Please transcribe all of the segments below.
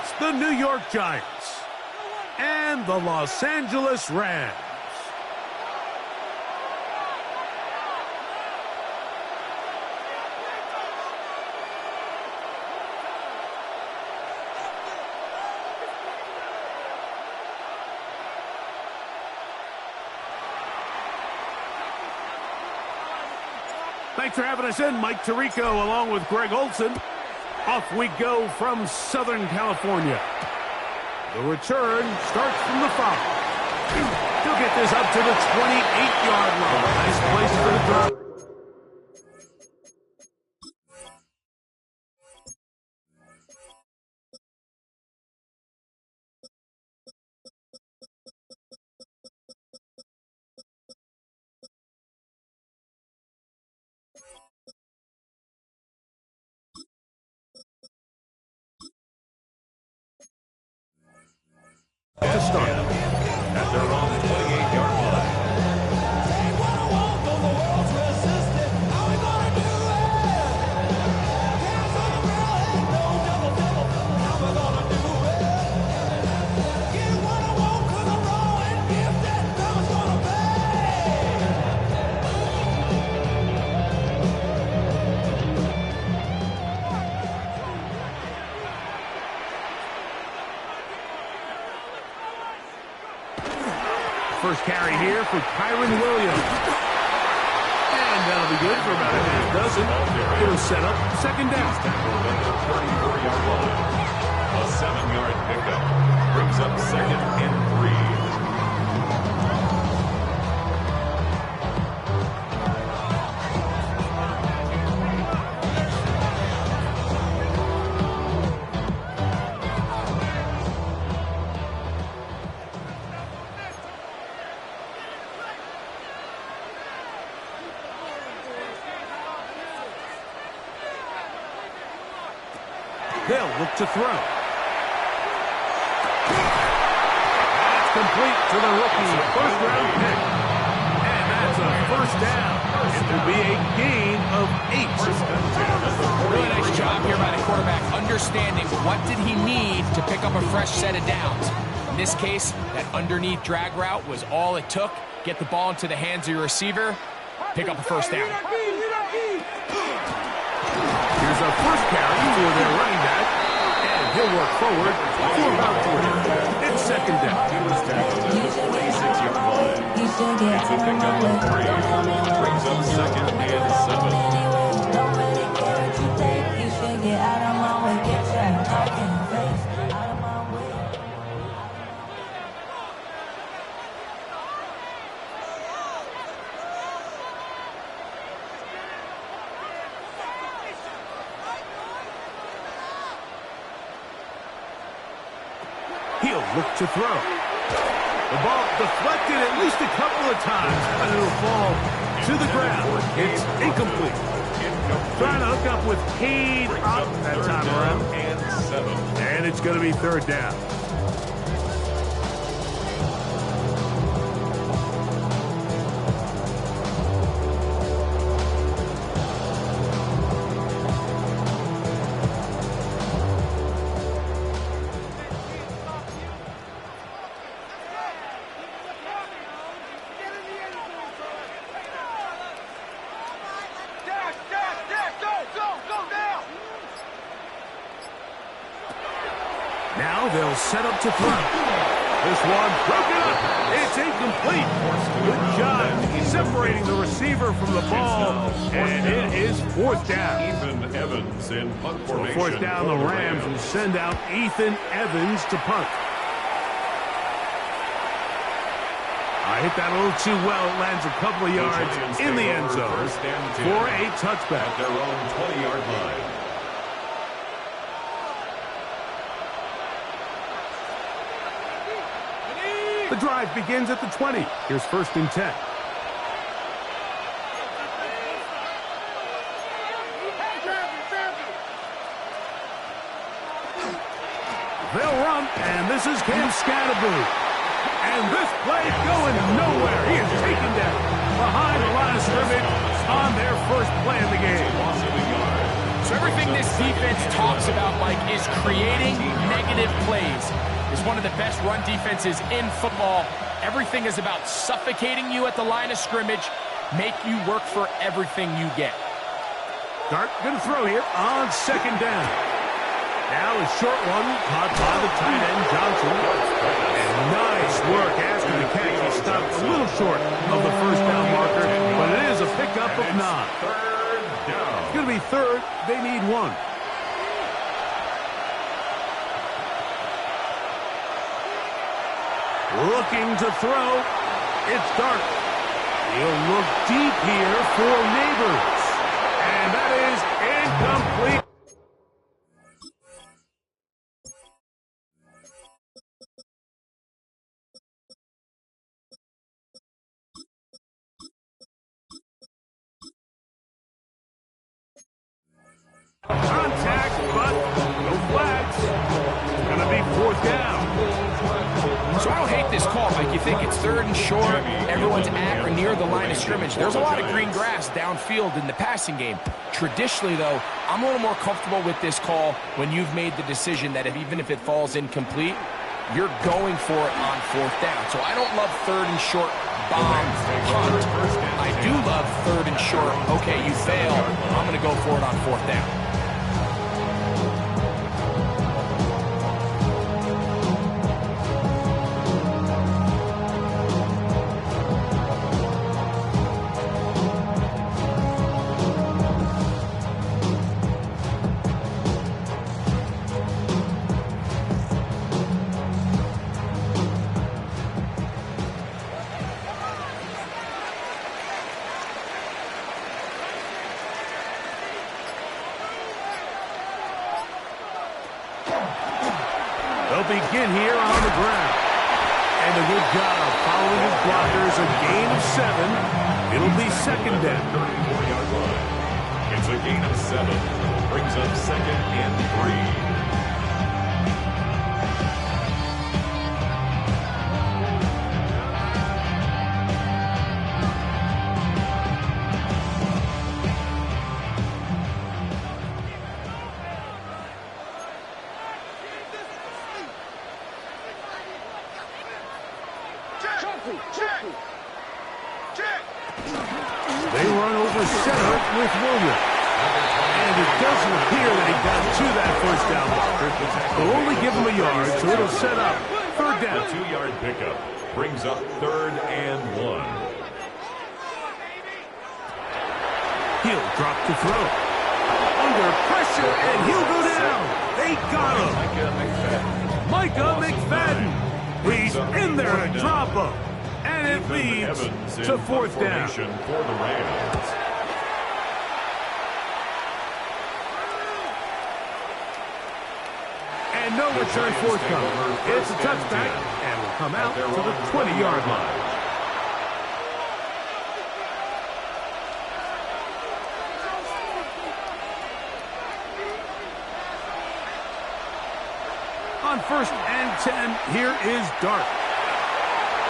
It's the New York Giants and the Los Angeles Rams. Thanks for having us in, Mike Tirico, along with Greg Olson. Off we go from Southern California. The return starts from the 5. He'll get this up to the 28-yard line. Nice place for the drop. To start. At their own 28-yard line. First carry here for Kyren Williams. And that'll be good for about a half dozen. It'll set up second down. Tackled at the 34-yard line. A 7-yard pickup brings up second and 3. They'll look to throw. That's complete to the rookie. First-round pick. And that's a first down. It will be a gain of 8. Really nice job here by the quarterback, understanding what did he need to pick up a fresh set of downs. In this case, that underneath drag route was all it took. Get the ball into the hands of your receiver, pick up a first down. Here's our first carry for their running back. And he'll work forward for about 3. It's second down. He was tackled at the 26-yard line. It's a pickup of 3. Brings up second and 7. He'll look to throw. The ball deflected at least a couple of times, and it'll fall to the ground. It's incomplete. Trying to hook up with Cade Otton that time around. And 7. And it's going to be third down. Now they'll set up to throw. This one broken up. It's incomplete. Good job separating the receiver from the ball. And it is fourth down. Ethan Evans in punt formation. Fourth down, the Rams will send out Ethan Evans to punt. I hit that a little too well. It lands a couple of yards in the end zone for a touchback. At their own 20-yard line. The drive begins at the 20. Here's first and 10. They'll run, and this is Cam Scatterbury. And this play going nowhere. He is taken down behind the line of scrimmage on their first play of the game. Loss of a yard. So everything this defense talks about, Mike, is creating negative plays. It's one of the best run defenses in football. Everything is about suffocating you at the line of scrimmage, make you work for everything you get. Dart going to throw here on second down. Now a short one caught by the tight end, Johnson. And nice work after the catch. He stopped a little short of the first down marker, but it is a pickup of 9. It's going to be third. They need 1. Looking to throw. It's Dart. He'll look deep here for Neighbors. And that is incomplete. Contact, but no flags. It's going to be 4th down. So I don't hate this call, Mike. You think it's 3rd and short, everyone's at or near the line of scrimmage. There's a lot of green grass downfield in the passing game. Traditionally, though, I'm a little more comfortable with this call when you've made the decision that even if it falls incomplete, you're going for it on 4th down. So I don't love 3rd and short bomb punt. I do love 3rd and short, okay, you fail, I'm going to go for it on 4th down. They'll begin here on the ground. And a good job following his blockers. A gain of 7. It'll be 2nd down. 34-yard line. It's a gain of 7. Brings up 2nd and 3. They run over center with Williams. And it doesn't appear that he got to that 1st down marker. They'll only give him a yard, so it'll set up 3rd down. A 2-yard pickup brings up 3rd and 1. He'll drop to throw. Under pressure, and he'll go down. They got him. Micah McFadden. He's in there to drop him. And it leads to 4th down. For the Rams. And no return forthcoming. It's a touchback, and will come out to the 20-yard line. On 1st and 10, here is Dart.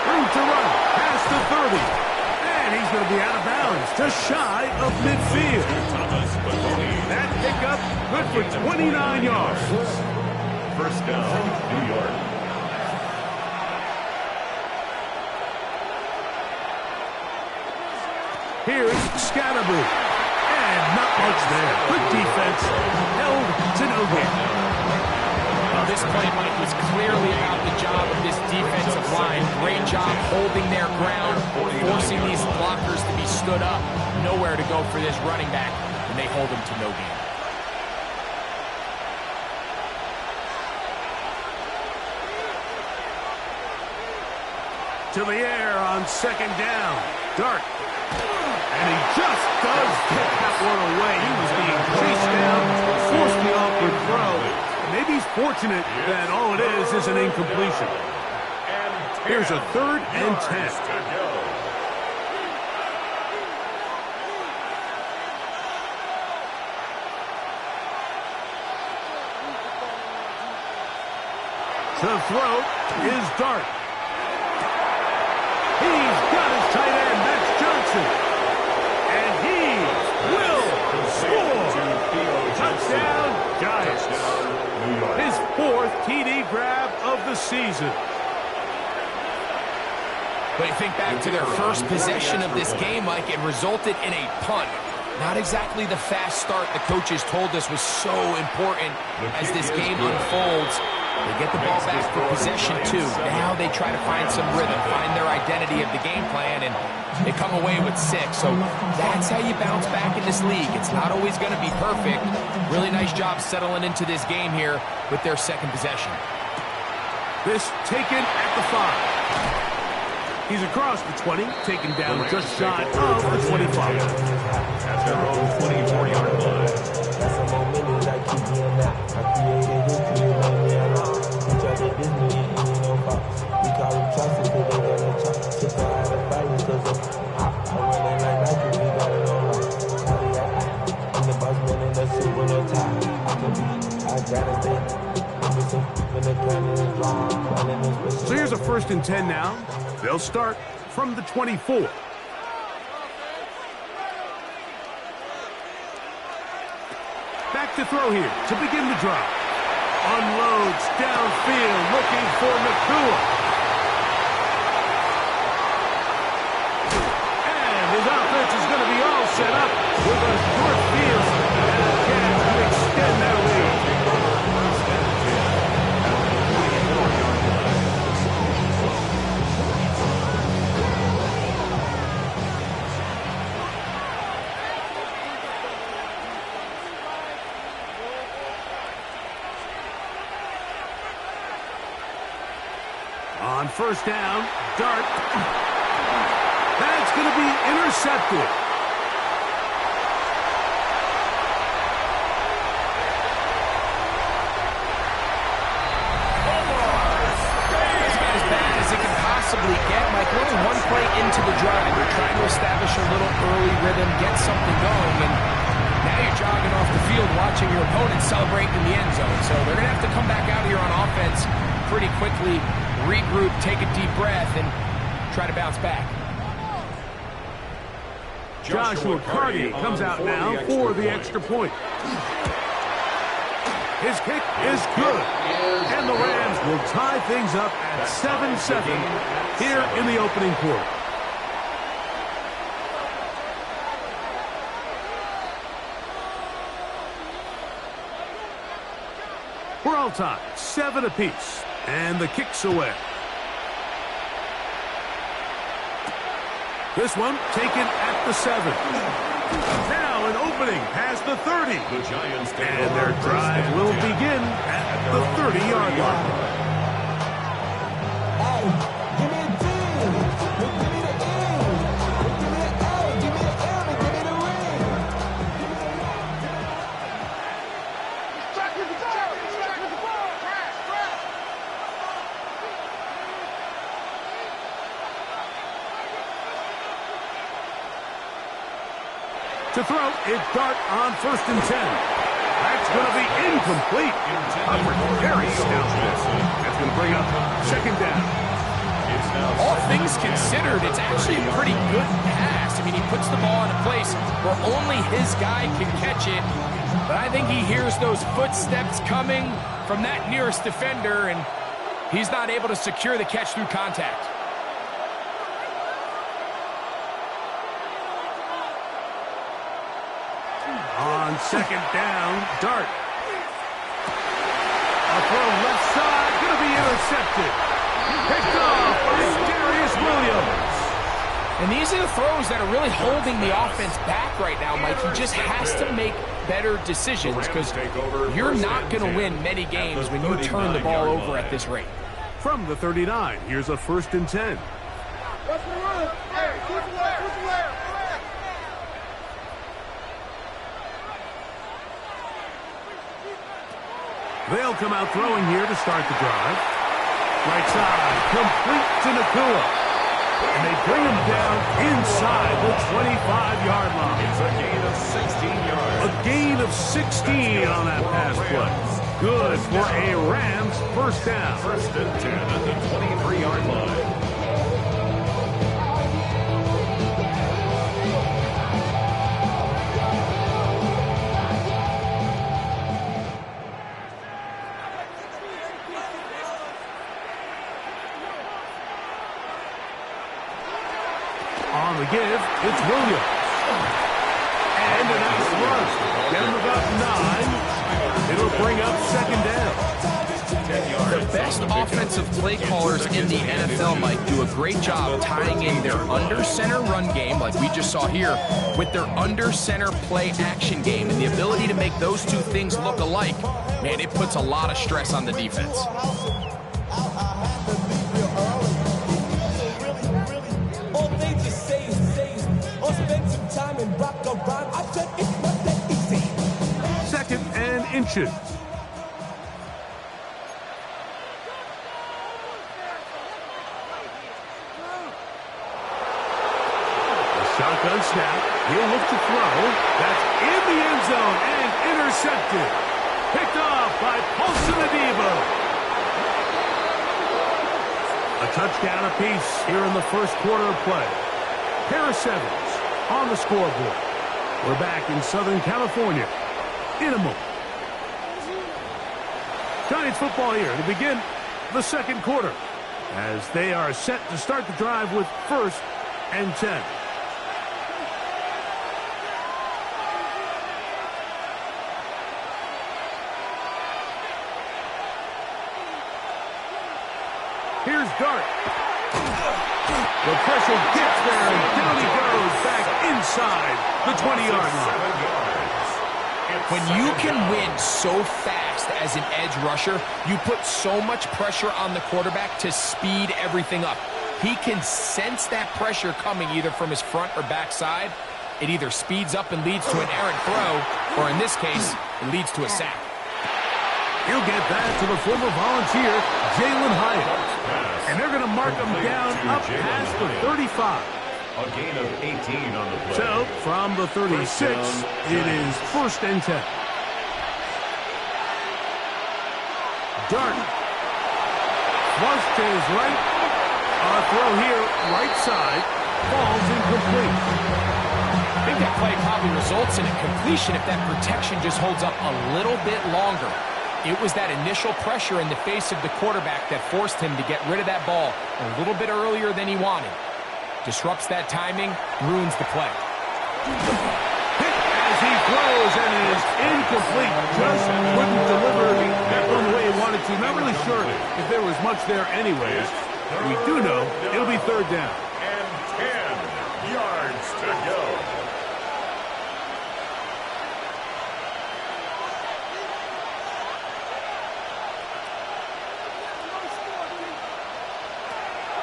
Room to run, past the 30. And he's going to be out of bounds, just shy of midfield. That pickup, good for 29 yards. 1st down, New York. Here's Scatterboo. And not much there. Good defense, held to no gain. This play, Mike, was clearly about the job of this defensive line. Great job holding their ground, forcing these blockers to be stood up. Nowhere to go for this running back, and they hold him to no gain. To the air on 2nd down. Dart. And he just does get that one away. He was being chased down, forced the awkward throw. Maybe he's fortunate that all it is an incompletion. Here's a 3rd and 10. To throw is Dart. He's got his tight end, that's Johnson. And he will score. Giants. New York. His 4th TD grab of the season. But you think back to their first possession of this game, Mike, it resulted in a punt. Not exactly the fast start the coaches told us was so important as this game unfolds. They get the ball back for possession 2. Now they try to find some rhythm, find their identity of the game plan, and they come away with 6. So that's how you bounce back in this league. It's not always going to be perfect. Really nice job settling into this game here with their 2nd possession. This taken at the 5. He's across the 20, taken down just shy of the 25. At their own 24-yard line. So here's a 1st and 10 now. They'll start from the 24. Back to throw here to begin the drive. Unloads downfield looking for Nacua. And his offense is going to be all set up with a short field and a chance to extend their lead. On 1st down, Dart. That's going to be intercepted. It's about as bad as it can possibly get. Mike, only one play into the drive. You're trying to establish a little early rhythm, get something going, and now you're jogging off the field watching your opponent celebrate in the end zone. So they're going to have to come back out here on offense pretty quickly, regroup, take a deep breath, and try to bounce back. Joshua Carty comes out now for the extra point. His kick is good. And the Rams will tie things up at 7-7 here in the opening quarter. We're all tied, 7 apiece. And the kick's away. This one taken at the 7. Now an opening past the 30. The Giants And their drive will begin at the 30-yard line. To throw, it's Dart on 1st and 10. That's going to be incomplete. Hubbard carries down. That's going to bring up 2nd down. All things considered, it's actually a pretty good pass. I mean, he puts the ball in a place where only his guy can catch it. But I think he hears those footsteps coming from that nearest defender, and he's not able to secure the catch through contact. On 2nd down, Dart. A throw left side, going to be intercepted. Picked off by Darius Williams. And these are the throws that are really holding the offense back right now, Mike. He just has to make better decisions because you're not going to win many games when you turn the ball over at this rate. From the 39, here's a 1st and 10. They'll come out throwing here to start the drive. Right side, complete to Nacua. And they bring him down inside the 25-yard line. It's a gain of 16 yards. A gain of 16 on that pass play. Good for a Rams 1st down. 1st and 10 at the 23-yard line. On the give, it's Williams. And a nice run. Get him about 9. It'll bring up second down. The best offensive play callers in the NFL, Mike, do a great job tying in their under-center run game, like we just saw here, with their under-center play action game. And the ability to make those two things look alike, man, it puts a lot of stress on the defense. Second and inches. Shotgun snap. He'll look to throw. That's in the end zone and intercepted. Picked off by Paulson Adebo. A touchdown apiece here in the first quarter of play. Paris Evans on the scoreboard. We're back in Southern California in a moment. Giants football here to begin the second quarter as they are set to start the drive with 1st and 10. Here's Dart. The pressure gets there, and down he goes back inside the 20-yard line. When you can win so fast as an edge rusher, you put so much pressure on the quarterback to speed everything up. He can sense that pressure coming either from his front or back side. It either speeds up and leads to an errant throw, or in this case, it leads to a sack. He'll get that to the former Volunteer, Jalen Hyatt. And they're going to mark him down up past the 35. A gain of 18 on the play. So, from the 36, it is 1st and 10. Dart. Flush to his right. A throw here, right side. Falls incomplete. I think that play probably results in a completion if that protection just holds up a little bit longer. It was that initial pressure in the face of the quarterback that forced him to get rid of that ball a little bit earlier than he wanted. Disrupts that timing, ruins the play. Hit as he throws, and it is incomplete. Just couldn't deliver that one the way he wanted to. Not really sure if there was much there anyways. We do know it'll be 3rd down. And 10 yards to go.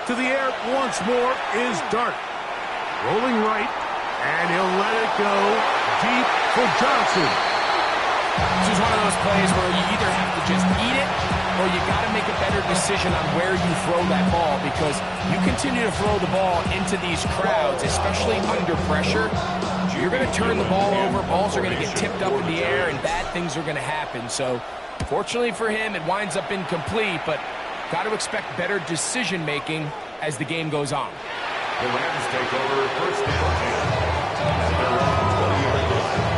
To the air once more is Dart. Rolling right, and he'll let it go deep for Johnson. This is one of those plays where you either have to just eat it or you got to make a better decision on where you throw that ball, because you continue to throw the ball into these crowds, especially under pressure, you're going to turn the ball over, balls are going to get tipped up in the air, and bad things are going to happen. So, fortunately for him, it winds up incomplete, but got to expect better decision-making as the game goes on. The Rams take over 1st and 10. They're on 20-yard line.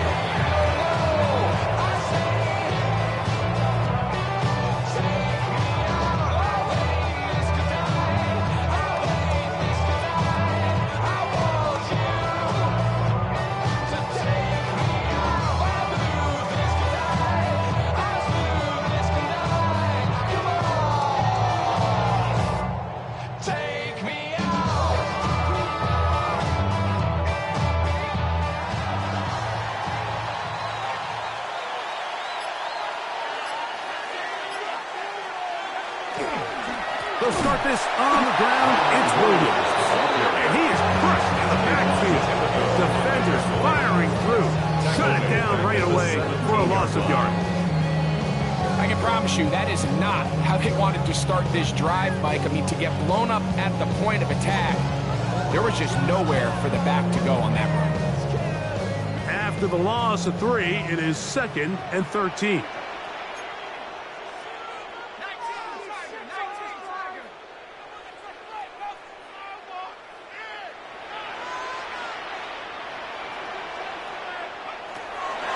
They'll start this on the ground. It's Williams. And he is crushed in the backfield. Defenders firing through. Shut it down right away for a loss of yardage. I can promise you that is not how they wanted to start this drive, Mike. I mean, to get blown up at the point of attack, there was just nowhere for the back to go on that run. After the loss of 3, it is 2nd and 13.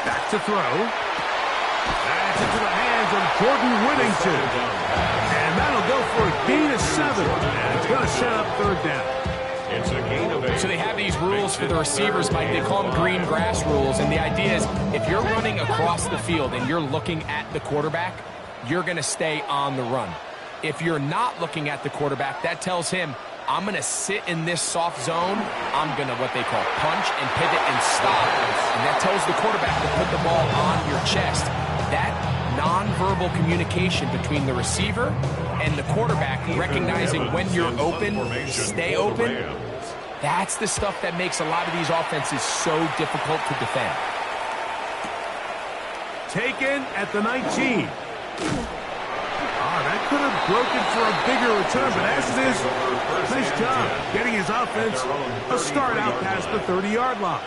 Back to throw. That's into the hands of Jordan Whittington. And that'll go for a gain of 7. And it's going to set up 3rd down. It's a gain of 8. So they have these rules for the receivers, Mike. They call them green grass rules. And the idea is if you're running across the field and you're looking at the quarterback, you're going to stay on the run. If you're not looking at the quarterback, that tells him, I'm going to sit in this soft zone. I'm going to, what they call, punch and pivot and stop. And that tells the quarterback to put the ball on your chest. That nonverbal communication between the receiver and the quarterback, recognizing when you're open, stay open, that's the stuff that makes a lot of these offenses so difficult to defend. Taken at the 19. That could have broken for a bigger return, but as it is, nice job getting his offense a start out past the 30-yard line.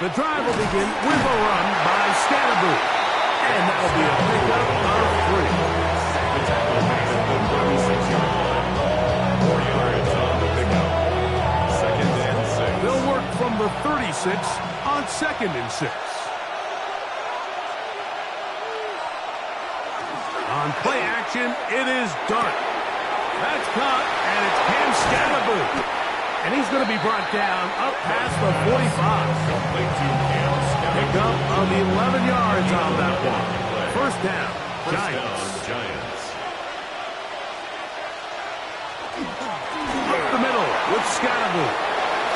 The drive will begin with a run by Scatterboo, and that'll be a pickup of 3. The tackle made at the 36-yard line. 4 yards on the pickup. 2nd and 6. They'll work from the 36 on 2nd and 6. On play action, it is Dart. That's caught, and it's Cam Scatterboo. And he's going to be brought down up past the 45. Complete to Cam Scatterboo. Pick up of 11 yards on that one. First down, Giants. Up the middle with Scatterboo.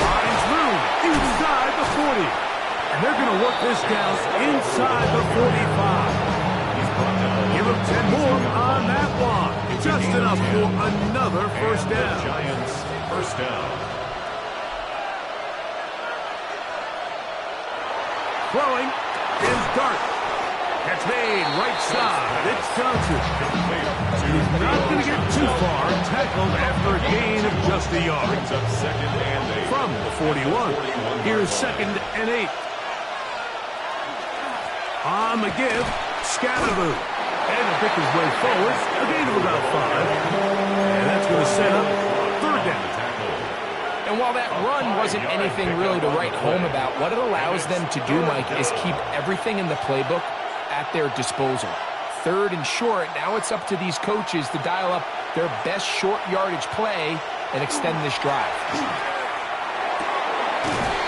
Finds room inside the 40. And they're going to work this down inside the 45. Give him 10 more on that one. Just enough for another first down. Giants first down. Throwing is Dart. Catch made right side. It's Johnson. He's not going to get too far. Tackled after a gain of just a yard. Brings up 2nd and 8. From the 41. Here's 2nd and 8. On the give, Scatterboo. And to pick his way forward, a gain of about 5. And that's going to set up 3rd down. And while that run wasn't anything really to write home about, what it allows them to do, Mike, is keep everything in the playbook at their disposal. 3rd and short, now it's up to these coaches to dial up their best short yardage play and extend this drive.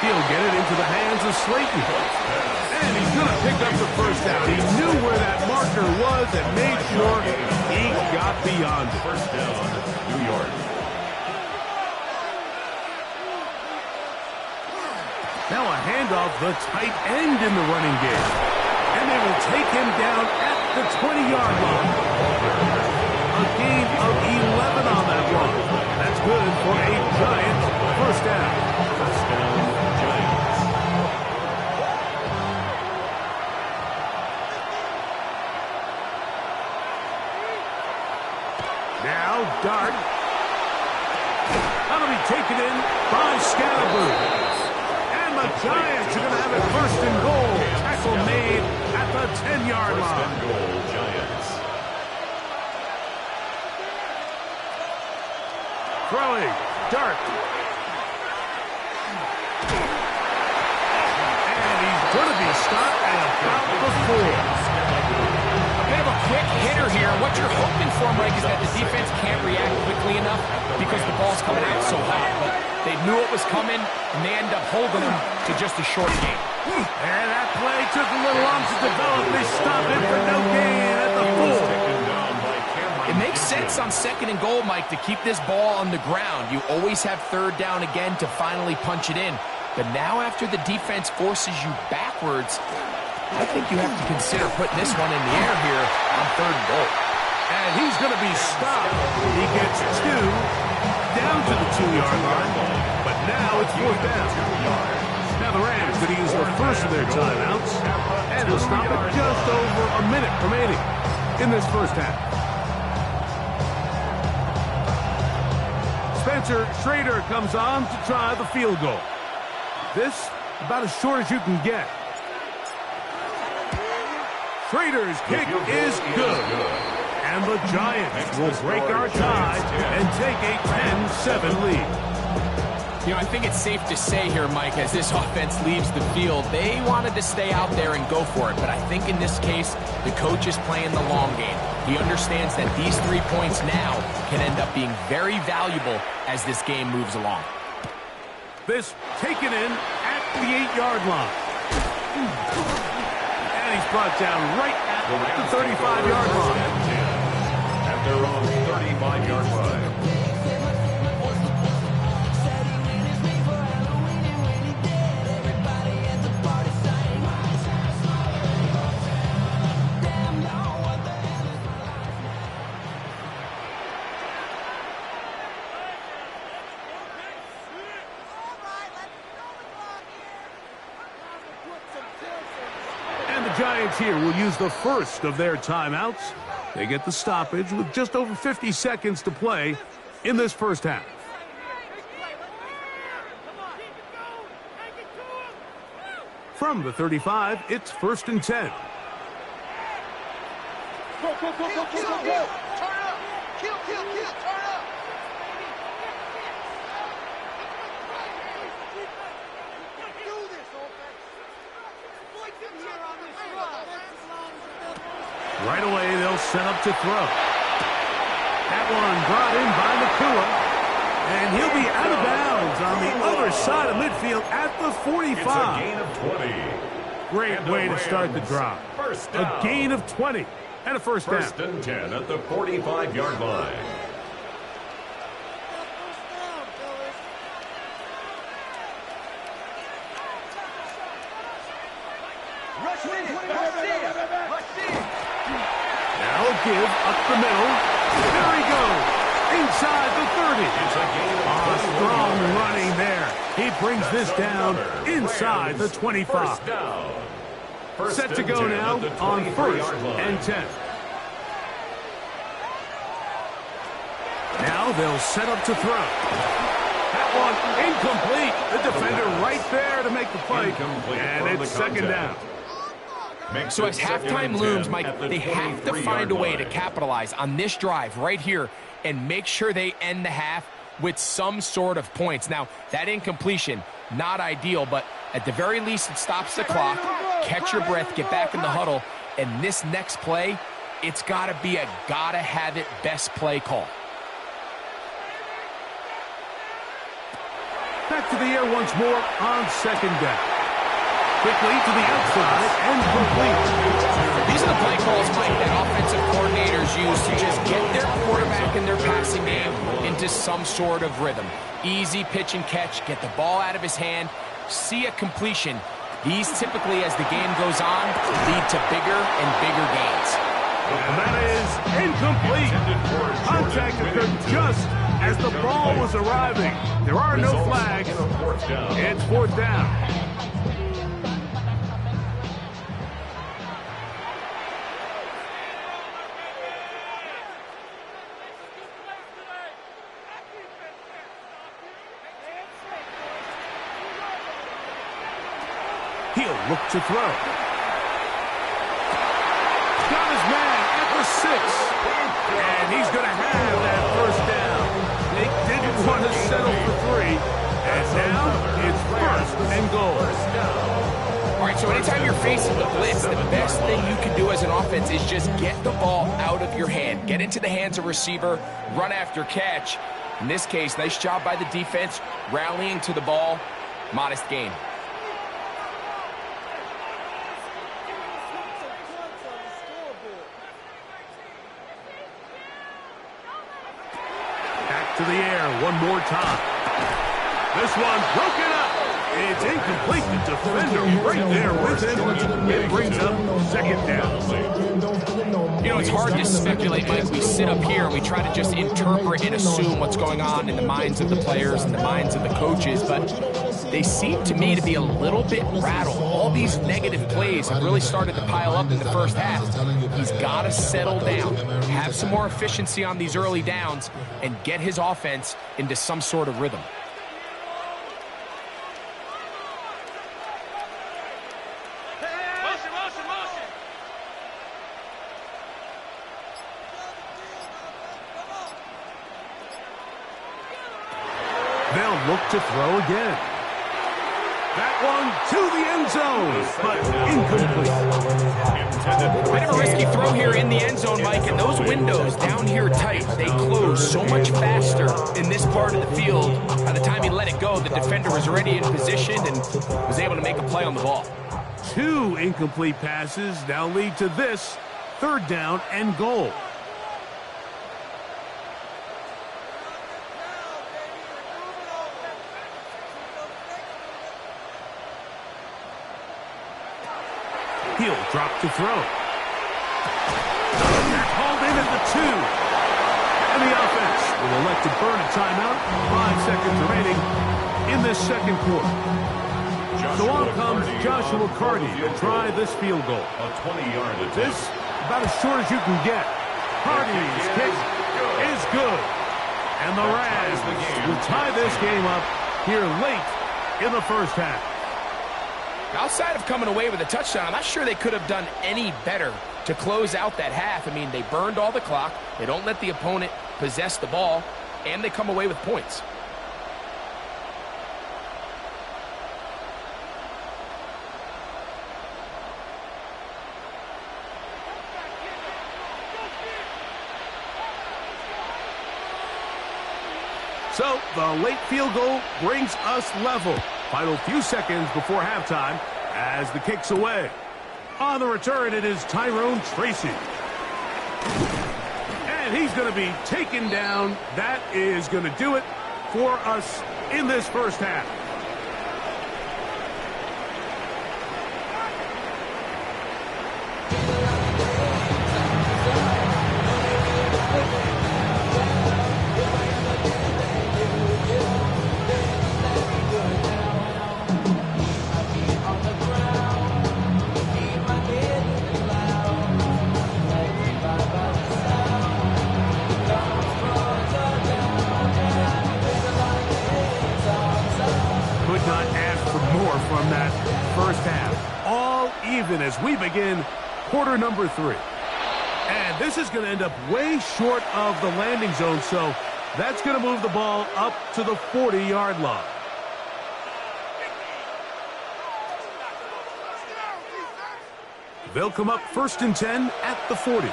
He'll get it into the hands of Slayton. And he's going to pick up the first down. He knew where that marker was and made sure he got beyond it. First down, New York. Now a handoff, the tight end in the running game. And they will take him down at the 20-yard line. A gain of 11 on that run. That's good for a Giant first down. First down, Giants. Now Dart. That'll be taken in by Scatterboo. The Giants are going to have it 1st and goal. Tackle made at the 10-yard line. 1st and goal, Giants. Throwing, Dart. And he's going to be stopped at about the 4. A bit of a quick hitter here. What you're hoping for, Mike, is that the defense can't react quickly enough because the ball's coming out so hot. But they knew it was coming, and they end up holding them to just a short game. And that play took a little long to develop. They stopped it for no gain at the 4. It makes sense on 2nd and goal, Mike, to keep this ball on the ground. You always have 3rd down again to finally punch it in. But now after the defense forces you backwards, I think you have to consider putting this one in the air here on 3rd and goal. And he's going to be stopped. He gets 2 down to the 2-yard line. But now it's 4th down. Now the Rams going to use the first of their timeouts. And they'll stop it just over a minute remaining in this first half. Spencer Schrader comes on to try the field goal. This about as short as you can get. Schrader's kick is good. And the Giants will break our tie and take a 10-7 lead. You know, I think it's safe to say here, Mike, as this offense leaves the field, they wanted to stay out there and go for it. But I think in this case, the coach is playing the long game. He understands that these 3 points now can end up being very valuable as this game moves along. This taken in at the 8-yard line. And he's brought down right at the 35-yard line. At their own 35-yard line. Giants here will use the first of their timeouts. They get the stoppage with just over 50 seconds to play in this first half. From the 35, it's 1st and 10. Go, go, go, go, go, go, go. Turn up. Kill, kill, kill. Turn up. Right away, they'll set up to throw. That one brought in by Nacua. And he'll be out of bounds on the other side of midfield at the 45. It's a gain of 20. Great way to start the drive. A gain of 20 and a first down. 1st and 10 at the 45-yard line. Now a give up the middle. There he goes. Inside the 30. It's a gain of 20. Strong running there. He brings this down inside the 25. First down. Set to go now on 1st and 10. Now they'll set up to throw. That one incomplete. The defender right there to make the play. And it's 2nd down. So as halftime looms, Mike, they have to find a way to capitalize on this drive right here and make sure they end the half with some sort of points. Now, that incompletion, not ideal, but at the very least it stops the clock. Catch your breath, get back in the huddle, and this next play, it's got to be a gotta-have-it best play call. Back to the air once more on 2nd down. Quickly to the outside and complete. These are the play calls, Mike, that offensive coordinators use to just get their quarterback and their passing game into some sort of rhythm. Easy pitch and catch, get the ball out of his hand, see a completion. These typically, as the game goes on, lead to bigger and bigger gains. And that is incomplete. Contact occurred just as the ball was arriving. There are no flags. It's 4th down. He'll look to throw. Got his man at the 6. And he's going to have that 1st down. They didn't want to settle for 3. And now it's 1st and goal. All right, so anytime you're facing the blitz, the best thing you can do as an offense is just get the ball out of your hand. Get into the hands of receiver, run after catch. In this case, nice job by the defense, rallying to the ball. Modest gain. To the air one more time. This one broken up. It's incomplete. The defender right there with him. It brings up 2nd down. You know, it's hard to speculate, Mike. We sit up here and we try to just interpret and assume what's going on in the minds of the players and the minds of the coaches, but they seem to me to be a little bit rattled. All these negative plays have really started to pile up in the first half. He's got to settle down, have some more efficiency on these early downs, and get his offense into some sort of rhythm. They'll look to throw again. That one to the end zone, but incomplete. Bit of a risky throw here in the end zone, Mike, and those windows down here tight, they close so much faster in this part of the field. By the time he let it go, the defender was already in position and was able to make a play on the ball. 2 incomplete passes now lead to this 3rd down and goal. He'll drop to throw. That hauled in at the 2. And the offense will elect to burn a timeout. 5 seconds remaining in this second quarter. So on comes Joshua Carty to try this field goal. A 20-yard attempt. This about as short as you can get. Carty's kick is good. And the Rams will tie this game up here late in the first half. Outside of coming away with a touchdown, I'm not sure they could have done any better to close out that half. I mean, they burned all the clock. They don't let the opponent possess the ball, and they come away with points. So the late field goal brings us level. Final few seconds before halftime as the kick's away. On the return, it is Tyrone Tracy. And he's going to be taken down. That is going to do it for us in this first half. From that first half, all even as we begin quarter number 3. And this is going to end up way short of the landing zone, so that's going to move the ball up to the 40-yard line. They'll come up 1st and 10 at the 40.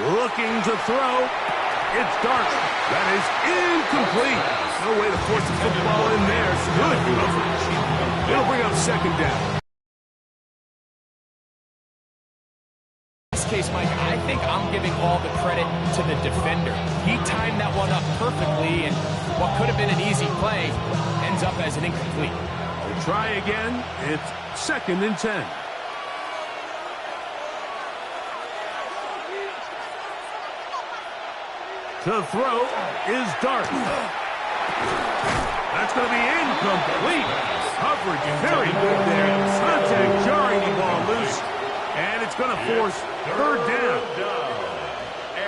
Looking to throw. It's Dart. That is incomplete. No way to force the football in there. Good coverage. It'll bring up 2nd down. In this case, Mike, I think I'm giving all the credit to the defender. He timed that one up perfectly, and what could have been an easy play ends up as an incomplete. We'll try again. It's 2nd and 10. To throw is Dart. That's going to be incomplete. Coverage very good there. Contact jarring the ball loose. And it's going to force 3rd down.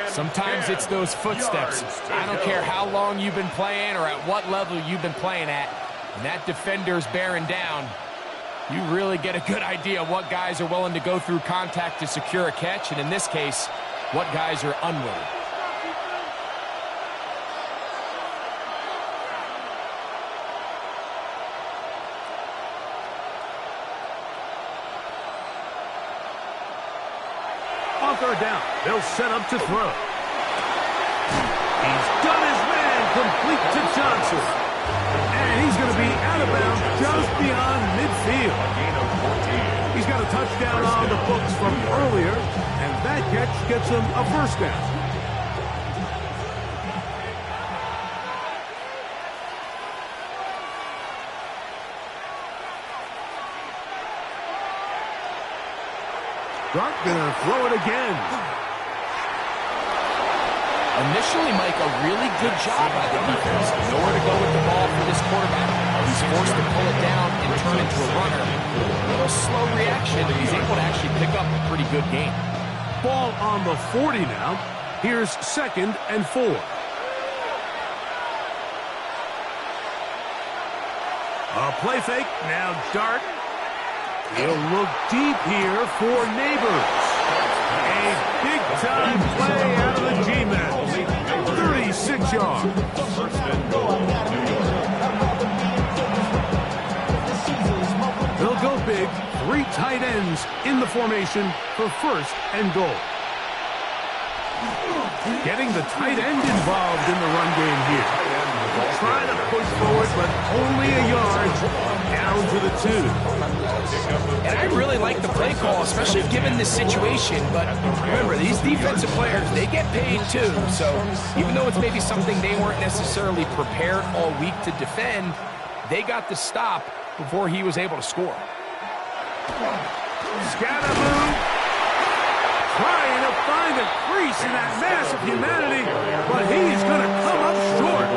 Sometimes it's those footsteps. I don't care how long you've been playing or at what level you've been playing at. When that defender's bearing down, you really get a good idea of what guys are willing to go through contact to secure a catch. And in this case, what guys are unwilling. On 3rd down, they'll set up to throw. He's done his man, complete to Johnson. And he's going to be out of bounds just beyond midfield. He's got a touchdown on the books from earlier, and that catch gets him a 1st down. Dart gonna throw it again. Initially, Mike, a really good job by the defense. Nowhere to go with the ball for this quarterback. He's forced to pull it down and turn into a runner. A little slow reaction. He's able to actually pick up a pretty good game. Ball on the 40 now. Here's 2nd and 4. A play fake. Now Dart. He'll look deep here for Neighbors. A big-time play out of the G-Men. 36 yards. They'll go big. 3 tight ends in the formation for first and goal. Getting the tight end involved in the run game here. Trying to push forward, but only a yard down to the 2. And I really like the play call, especially given this situation. But remember, these defensive players, they get paid too. So even though it's maybe something they weren't necessarily prepared all week to defend, they got the stop before he was able to score. Scatterboo trying to find a crease in that mass of humanity, but he's going to come up short.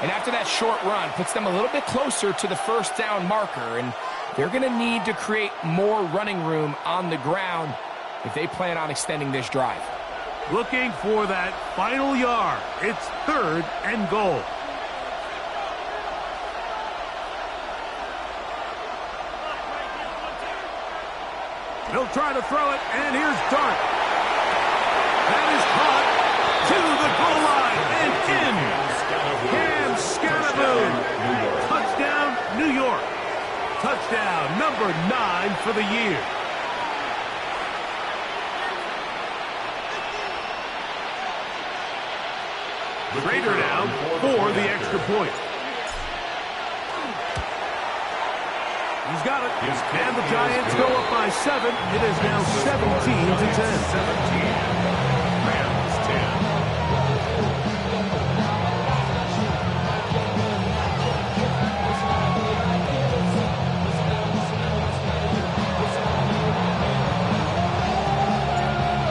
And after that short run, puts them a little bit closer to the first down marker, and they're going to need to create more running room on the ground if they plan on extending this drive. Looking for that final yard. It's 3rd and goal. He'll try to throw it, and here's Dart. That is caught to the goal line and in. Cam Scatterboo. Touchdown, New York. Touchdown, number 9 for the year. Raider down for the extra point. He's got it. And the Giants go up by 7. It is now 17-10. 17. Rams 10.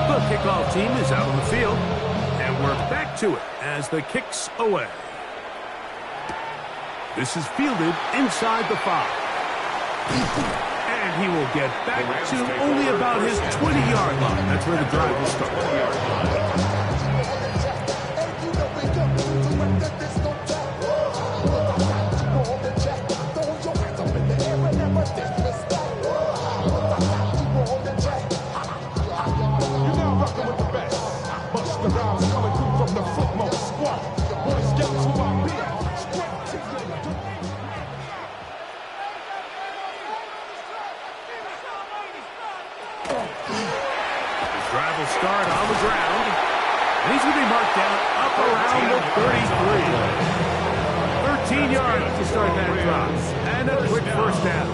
The kickoff team is out on the field. And we're back to it as the kick's away. This is fielded inside the 5. And he will get back to only about his 20-yard line. That's where the drive will start. Start on the ground. And he's going to be marked down up around the 33. 13 yards to start that drive. And a quick first down.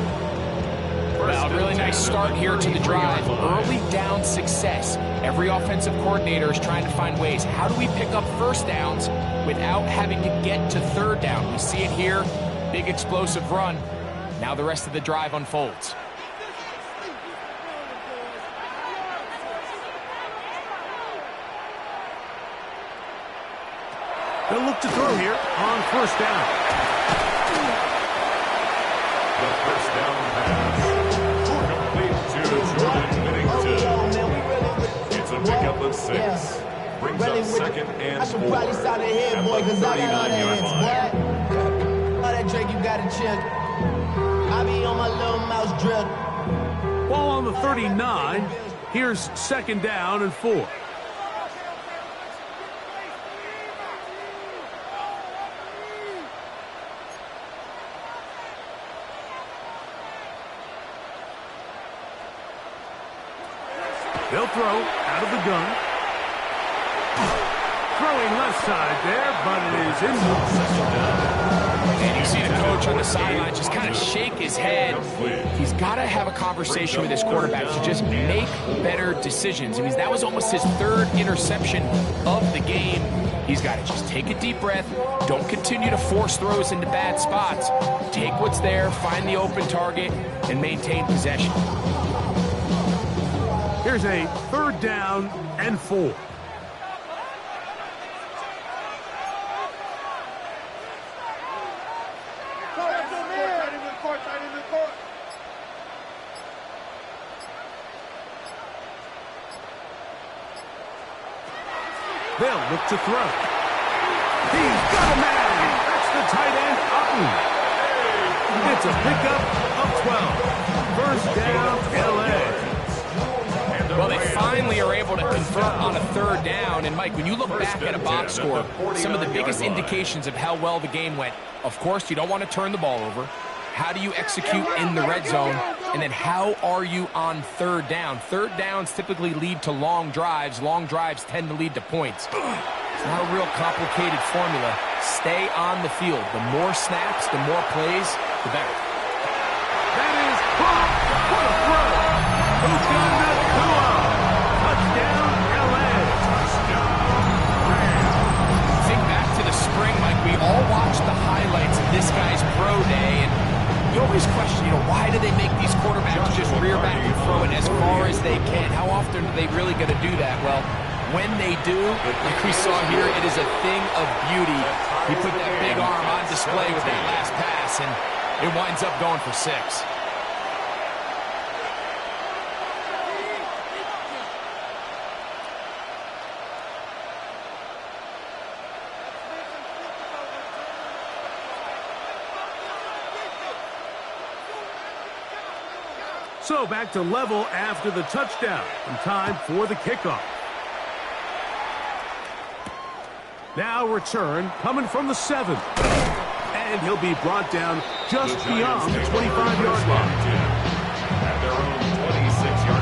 Well, really nice start here to the drive. Early down success. Every offensive coordinator is trying to find ways. How do we pick up first downs without having to get to 3rd down? We see it here. Big explosive run. Now the rest of the drive unfolds. They'll look to throw here on first down. The first down pass. Complete to Jordan Whittington. It's a pickup of 6. Brings up 2nd and 4. I should probably start ahead, boy, because I got all the hands, boy. All that Drake, you got to chill. I be on my little mouse drill. Ball on the 39. Here's 2nd down and 4. They'll throw out of the gun. Throwing left side there, but it is in the 2nd down. And you see the coach on the sideline just kind of shake his head. He's got to have a conversation with his quarterback to just make better decisions. I mean, that was almost his 3rd interception of the game. He's got to just take a deep breath. Don't continue to force throws into bad spots. Take what's there, find the open target, and maintain possession. Here's a 3rd down and 4. They'll look to throw. He's got a man. That's the tight end, Upton. It's a pickup of 12. First down, LA. Well, they finally are able to convert on a third down. And, Mike, when you look back at a box score, some of the biggest indications of how well the game went, of course, you don't want to turn the ball over. How do you execute in the red zone? And then how are you on third down? Third downs typically lead to long drives. Long drives tend to lead to points. It's not a real complicated formula. Stay on the field. The more snaps, the more plays, the better. That is caught. What a throw. Puka Nacua. Touchdown, LA. Think back to the spring, Mike. We all watched the highlights of this guy's pro day, and you always question, why do they make these quarterbacks just rear back and throw it as far as they can? How often are they really going to do that? Well, when they do, like we saw here, it is a thing of beauty. He put that big arm on display with that last pass, and it winds up going for 6. So back to level after the touchdown, and time for the kickoff. Now return coming from the 7. And he'll be brought down just beyond the 25-yard line. At their own 26-yard line.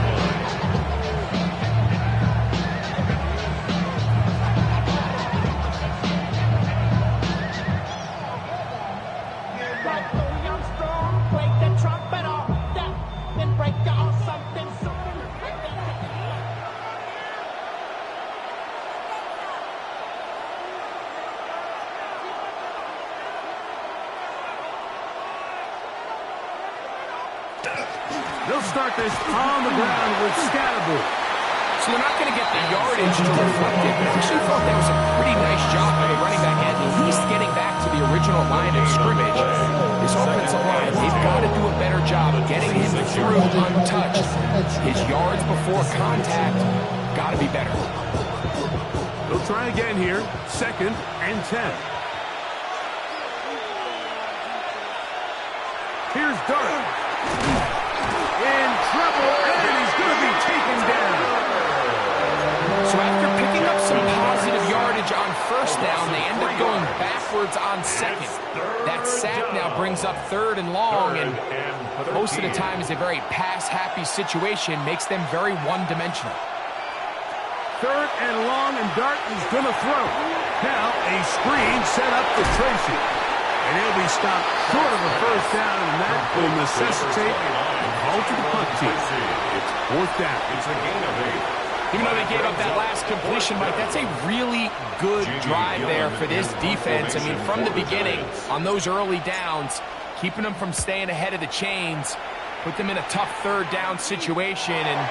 They'll start this on the ground with Scatterbo. So they're not going to get the yardage to reflect it, but I actually thought that was a pretty nice job by the running back at least getting back to the original line of scrimmage. This offensive line, they've got to do a better job of getting him through untouched. His yards before contact got to be better. They'll try again here, 2nd and 10. Here's Dart. In trouble, and he's going to be taken down. So after picking up some positive yardage on first down, they end up going backwards on 2nd. That sack now brings up 3rd and long, and most of the time is a very pass-happy situation, makes them very one-dimensional. 3rd and long, and Dart is going to throw. Now a screen set up for Tracy. And he'll be stopped short of a first down, and that will necessitate a call to the punt team. It's 4th down. It's a gain of 8. Even though they gave up that last completion, Mike, that's a really good drive there for this defense. I mean, from the beginning, on those early downs, keeping them from staying ahead of the chains, put them in a tough 3rd down situation, and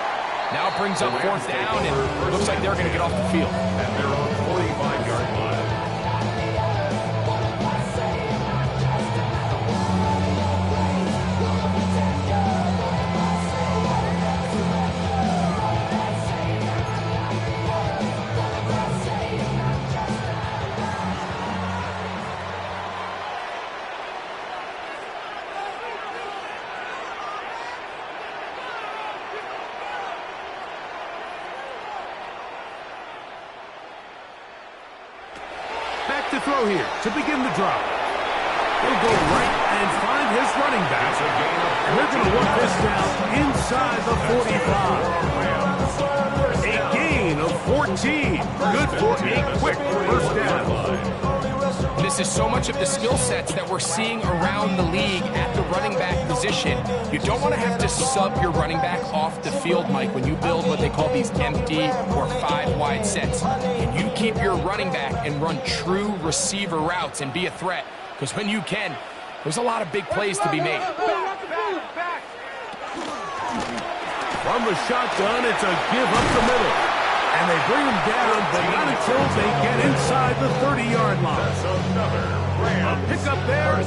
now it brings up 4th down, and it looks like they're going to get off the field. At their own 45-yard line. Back to throw here to begin the drive. He'll go right and find his running back. And they're going to work this down inside the 45. A gain of 14. Good for a quick first down. This is so much of the skill sets that we're seeing around the league at the running back position. You don't want to have to sub your running back off the field, Mike, when you build what they call these empty or 5-wide sets. And you keep your running back and run true receiver routes and be a threat. Because when you can, there's a lot of big plays to be made. From the shotgun, it's a give up the middle. And they bring him down, but not until they get inside the 30-yard line. A pickup there of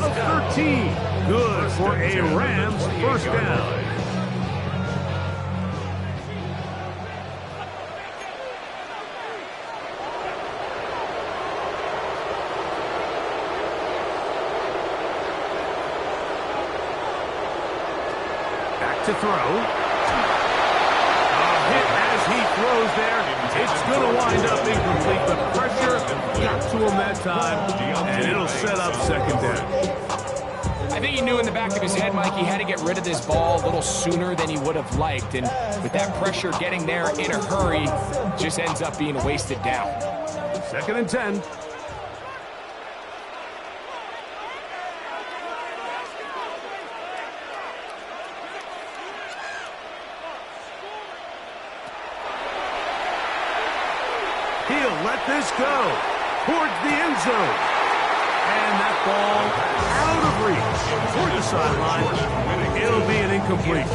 13. Good for a Rams first down. to throw. A hit as he throws there. It's going to wind up incomplete. The pressure got to him that time, and it'll set up second down. I think he knew in the back of his head, Mike, he had to get rid of this ball a little sooner than he would have liked. And with that pressure getting there in a hurry, just ends up being a wasted down. 2nd and 10. He'll let this go towards the end zone. And that ball out of reach toward the sideline. It'll be an incomplete.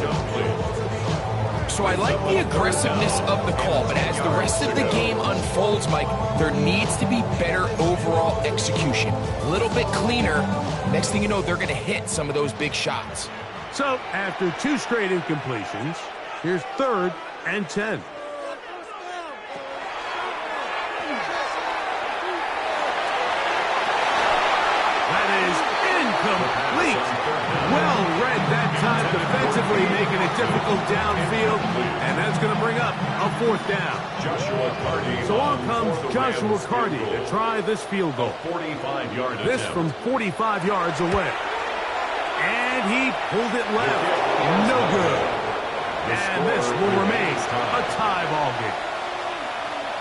So I like the aggressiveness of the call, but as the rest of the game unfolds, Mike, there needs to be better overall execution. A little bit cleaner. Next thing you know, they're going to hit some of those big shots. So after 2 straight incompletions, here's 3rd and 10. Complete. Well read that time defensively, making it difficult downfield, and that's going to bring up a 4th down. So on comes Joshua Carty to try this field goal. 45-yard This from 45 yards away. And he pulled it left. No good. And this will remain a tie ball game.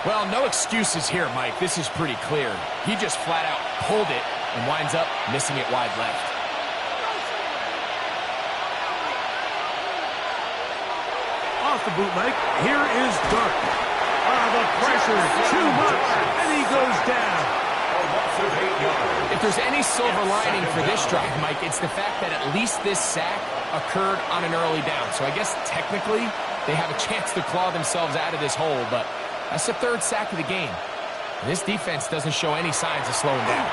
Well, no excuses here, Mike. This is pretty clear. He just flat out pulled it and winds up missing it wide left. Off the bootleg, here is Dart. The pressure is too much, and he goes down. If there's any silver lining for this drive, Mike, it's the fact that at least this sack occurred on an early down. So I guess technically they have a chance to claw themselves out of this hole, but that's the 3rd sack of the game. This defense doesn't show any signs of slowing down.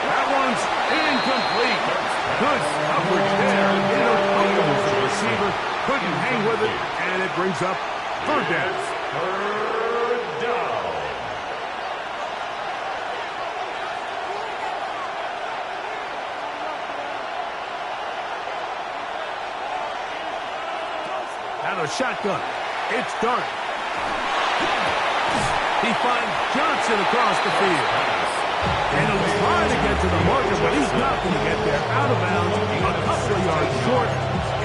That one's incomplete. Good coverage there. Uncomfortable for the receiver. Couldn't hang with it, and it brings up 3rd down. 3rd down. Out of shotgun. It's Dart. He finds Johnson across the field. And he'll try to get to the marker, but he's not going to get there. Out of bounds, a couple of yards short.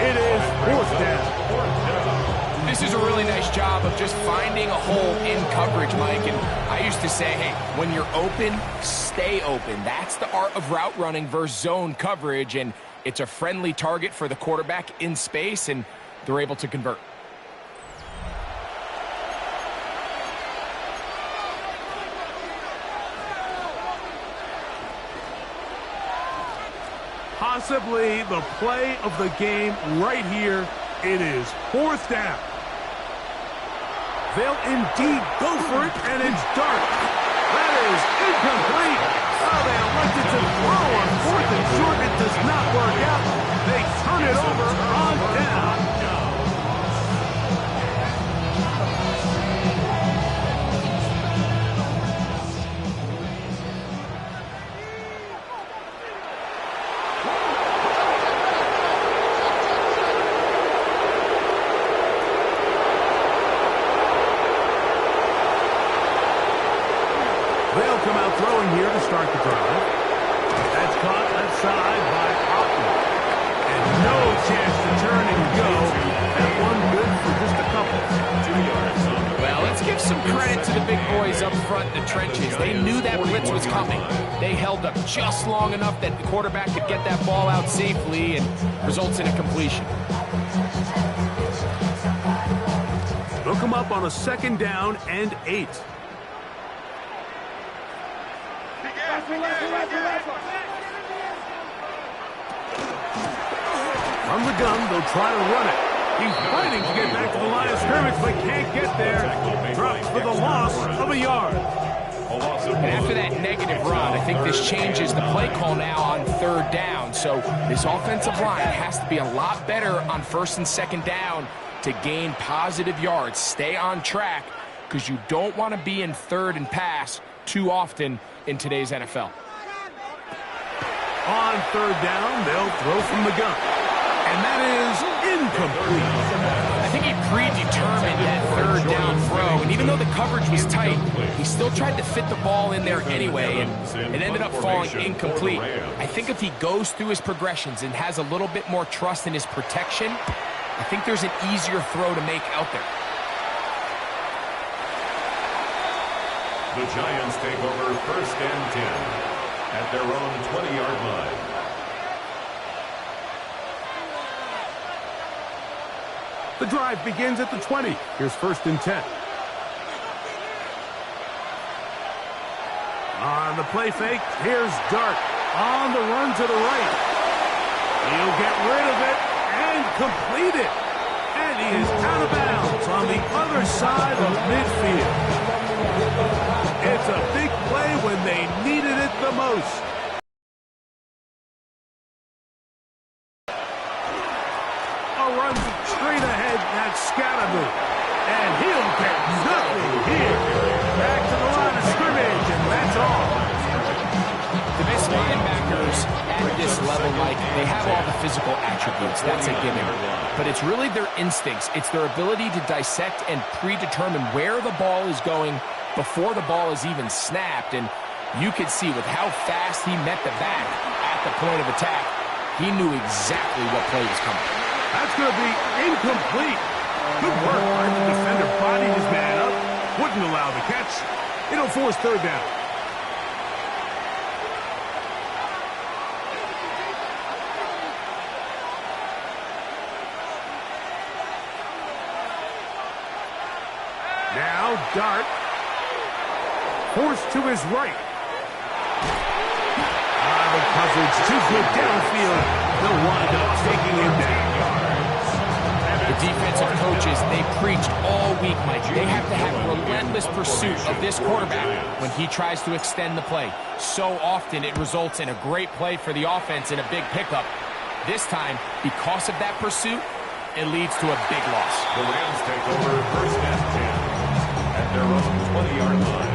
It is 4th down. This is a really nice job of just finding a hole in coverage, Mike. And I used to say, hey, when you're open, stay open. That's the art of route running versus zone coverage. And it's a friendly target for the quarterback in space, and they're able to convert. Possibly the play of the game right here. It is 4th down. They'll indeed go for it, and it's Dart. That is incomplete. Oh, they elected to throw on 4th and short. It does not work out. They turn it over on down. They'll come out throwing here to start the drive. That's caught outside by Otten. And no chance to turn and go. That one good for just a couple. 2 yards. Well, let's give some credit to the big boys up front in the trenches. They knew that blitz was coming. They held up just long enough that the quarterback could get that ball out safely and results in a completion. Look them up on a 2nd down and 8. From the gun, they'll try to run it. He's fighting to get back to the line of scrimmage, but can't get there. Drops for the loss of a yard. And after that negative run, I think this changes the play call now on 3rd down. So this offensive line has to be a lot better on 1st and 2nd down to gain positive yards. Stay on track, because you don't want to be in 3rd and pass too often in today's NFL. On third down, they'll throw from the gun. And that is incomplete. I think he predetermined that third down throw, and even though the coverage was tight, he still tried to fit the ball in there anyway, and it ended up falling incomplete. I think if he goes through his progressions and has a little bit more trust in his protection, I think there's an easier throw to make out there. The Giants take over 1st and 10 at their own 20-yard line. The drive begins at the 20. Here's 1st and 10. On the play fake, here's Dart. On the run to the right. He'll get rid of it and complete it. And he is out of bounds on the other side of midfield. It's a big play when they needed it the most. Runs straight ahead, that's Scatterby. And he'll get nothing here. Back to the line of scrimmage, and that's all. The best linebackers at this level, Mike, they have all the physical attributes. That's a given. But it's really their instincts. It's their ability to dissect and predetermine where the ball is going before the ball is even snapped. And you could see with how fast he met the back at the point of attack, he knew exactly what play was coming. That's going to be incomplete. Good work. The defender bodied his man up. Wouldn't allow the catch. It'll force third down. Now Dart. Forced to his right. The coverage too good downfield. They'll wind up taking him down. The defensive coaches, they preached all week, Mike. They have to have relentless pursuit of this quarterback when he tries to extend the play. So often it results in a great play for the offense and a big pickup. This time, because of that pursuit, it leads to a big loss. The Rams take over 1st and 10 at their own 20-yard line.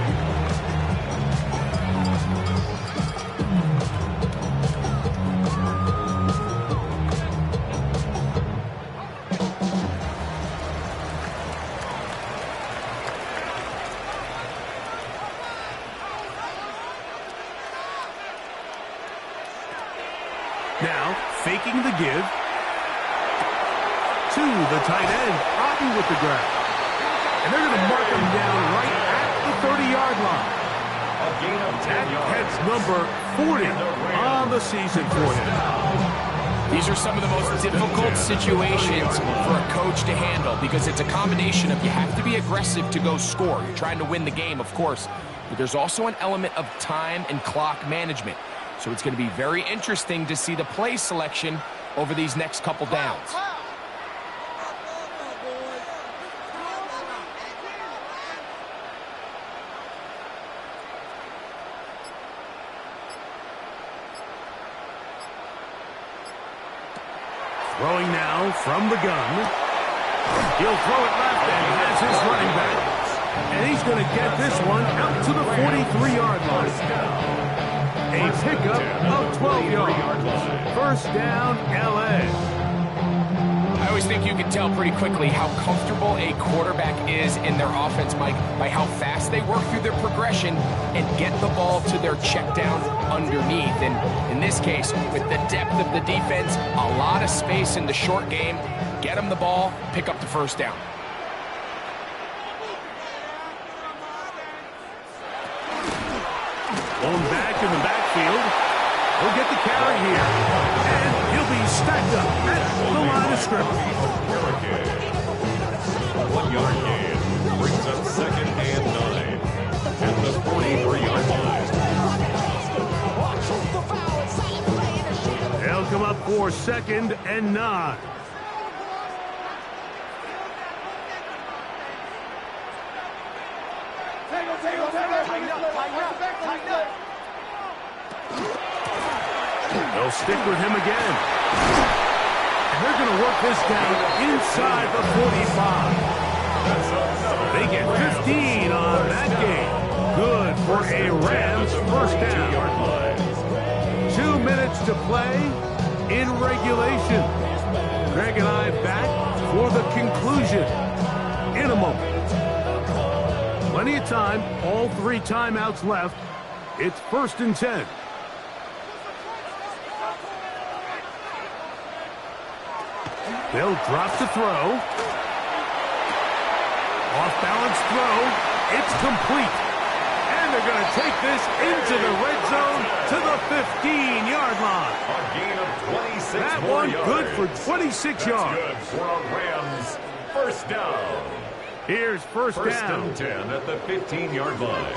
Now, faking the give. To the tight end, Otten with the grab. And they're going to mark him down right at the 30-yard line. That's number 40 on the season for him. These are some of the most difficult situations for a coach to handle because it's a combination of you have to be aggressive to go score. You're trying to win the game, of course, but there's also an element of time and clock management. So it's going to be very interesting to see the play selection over these next couple downs. Throwing now from the gun. He'll throw it left and has his running back. And he's going to get this one out to the 43-yard line. A pickup of 12 yards. 1st down, L.A. I always think you can tell pretty quickly how comfortable a quarterback is in their offense, Mike, by how fast they work through their progression and get the ball to their check down underneath. And in this case, with the depth of the defense, a lot of space in the short game, get them the ball, pick up the 1st down. Going back in the backfield. He'll get the carry here. And he'll be stacked up at the line of scrimmage. 1-yard gain brings up 2nd and 9 at the 43-yard line. They'll come up for 2nd and 9. They'll stick with him again. And they're going to work this down inside the 45. They get 15 on that game. Good for a Rams 1st down. 2 minutes to play in regulation. Greg and I back for the conclusion in a moment. Plenty of time, all 3 timeouts left. It's 1st and 10. They'll drop the throw. Off-balance throw. It's complete. And they're going to take this into the red zone to the 15-yard line. A gain of 26 That more one yards. good for 26 yards. Good for a Rams first down. Here's first down. And 10 at the 15-yard line.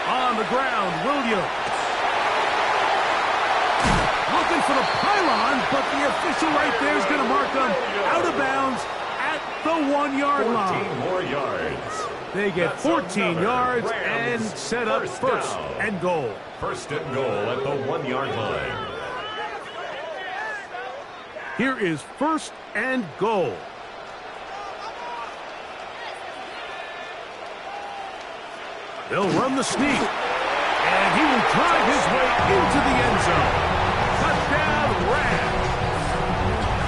On the ground, Williams. Looking for the pylon, but the official right there is going to mark them out of bounds at the 1-yard 14 line. more yards. They get That's 14 another yards Rams and set up first down. and goal. First and goal at the 1-yard line. Here is first and goal. They'll run the sneak, and he will drive his way into the end zone. Touchdown, Rams.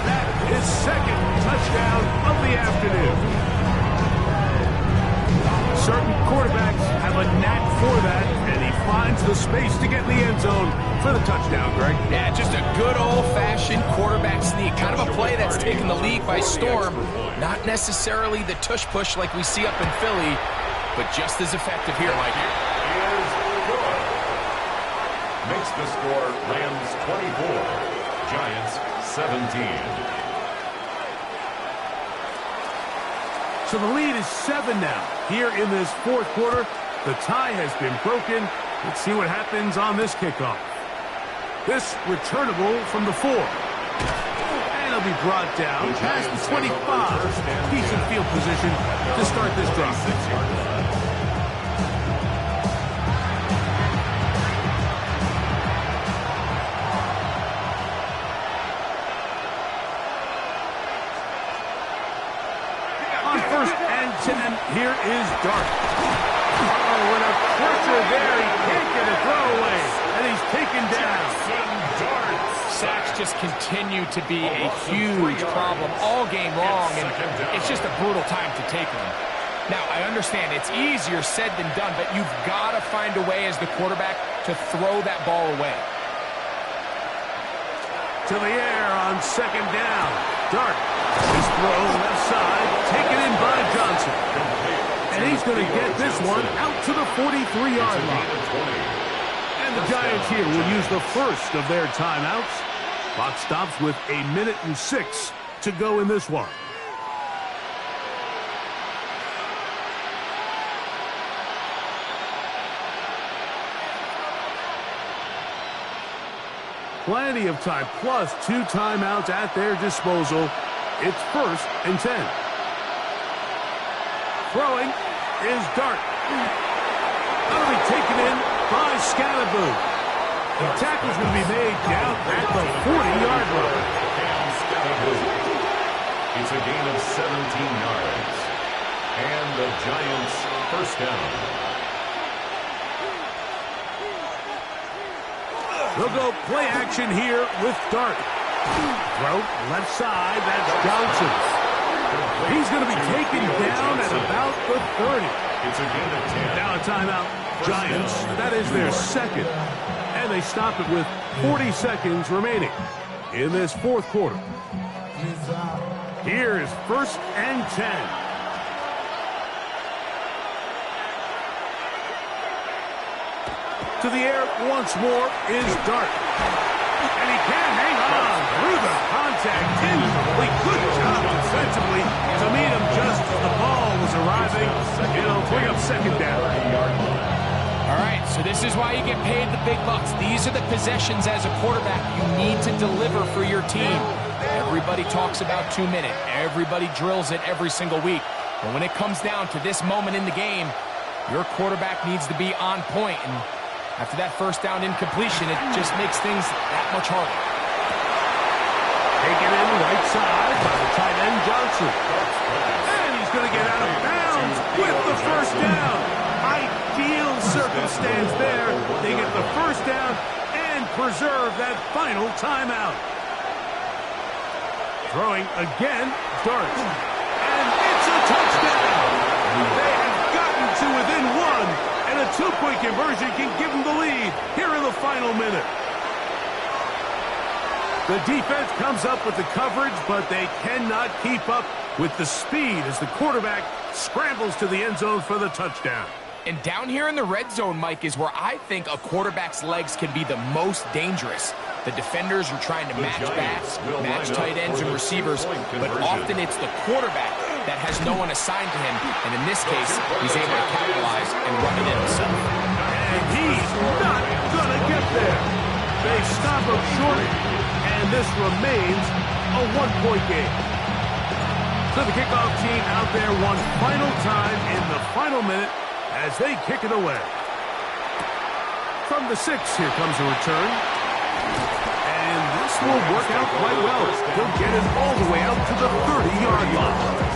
That is second touchdown of the afternoon. Certain quarterbacks have a knack for that, and he finds the space to get in the end zone for the touchdown, Greg. Yeah, just a good old-fashioned quarterback sneak. Kind of a play that's taken the league by storm. Not necessarily the tush-push like we see up in Philly, but just as effective here, Mike. Is good. Makes the score Rams 24, Giants 17. So the lead is 7 now. Here in this 4th quarter, the tie has been broken. Let's see what happens on this kickoff. This returnable from the 4. And it'll be brought down past the 25. Decent field position to start this drive. On 1st and 10, here is Dart. Oh, and a pressure there. He can't get a throw away. And he's taken down. Sacks just continue to be a huge problem all game long, and it's just a brutal time to take them. Now, I understand it's easier said than done, but you've got to find a way as the quarterback to throw that ball away. To the air on 2nd down. Dart. His throw left side, taken in by Johnson. And he's going to get this one out to the 43-yard line. And the Giants here will use the first of their timeouts. Clock stops with 1:06 to go in this one. Plenty of time, plus 2 timeouts at their disposal. It's 1st and 10. Throwing is Dart. That'll be taken in by Scalaboo. The tackle's going to be made down at the 40-yard line. It's a gain of 17 yards. And the Giants first down. They'll go play action here with Dart. Throw left side, that's Johnson. He's going to be taken down at about the 30. It's a gain of 10. Now a timeout. Giants, that is their second. And they stop it with 40 seconds remaining in this 4th quarter. Here's 1st and 10. To the air once more is Dart. And he can hang on through the contact. Incomplete. Good job offensively to meet him just as the ball was arriving. It'll bring up 2nd down. All right, so this is why you get paid the big bucks. These are the possessions as a quarterback you need to deliver for your team. Everybody talks about 2-minute. Everybody drills it every single week. But when it comes down to this moment in the game, your quarterback needs to be on point. And after that first down incompletion, it just makes things that much harder. Taken in right side by the tight end Johnson. And he's going to get out of bounds Browns with the first down. Ideal circumstance there. They get the first down and preserve that final timeout. Throwing again, darts. And it's a touchdown. They have gotten to within one, and a two-point conversion can give them the lead here in the final minute. The defense comes up with the coverage, but they cannot keep up with the speed as the quarterback scrambles to the end zone for the touchdown. And down here in the red zone, Mike, is where I think a quarterback's legs can be the most dangerous. The defenders are trying to match backs, match tight ends and receivers, but often it's the quarterback that has no one assigned to him, and in this case, he's able to capitalize and run it in himself. And he's not gonna get there. They stop him short, and this remains a one-point game. So the kickoff team out there one final time in the final minute as they kick it away. From the 6, here comes a return. And this will work out quite well. He'll get it all the way out to the 30-yard line.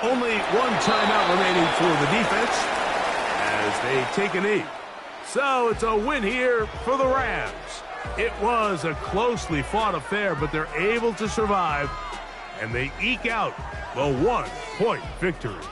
Only one timeout remaining for the defense as they take a knee. So it's a win here for the Rams. It was a closely fought affair, but they're able to survive, and they eke out the one-point victory.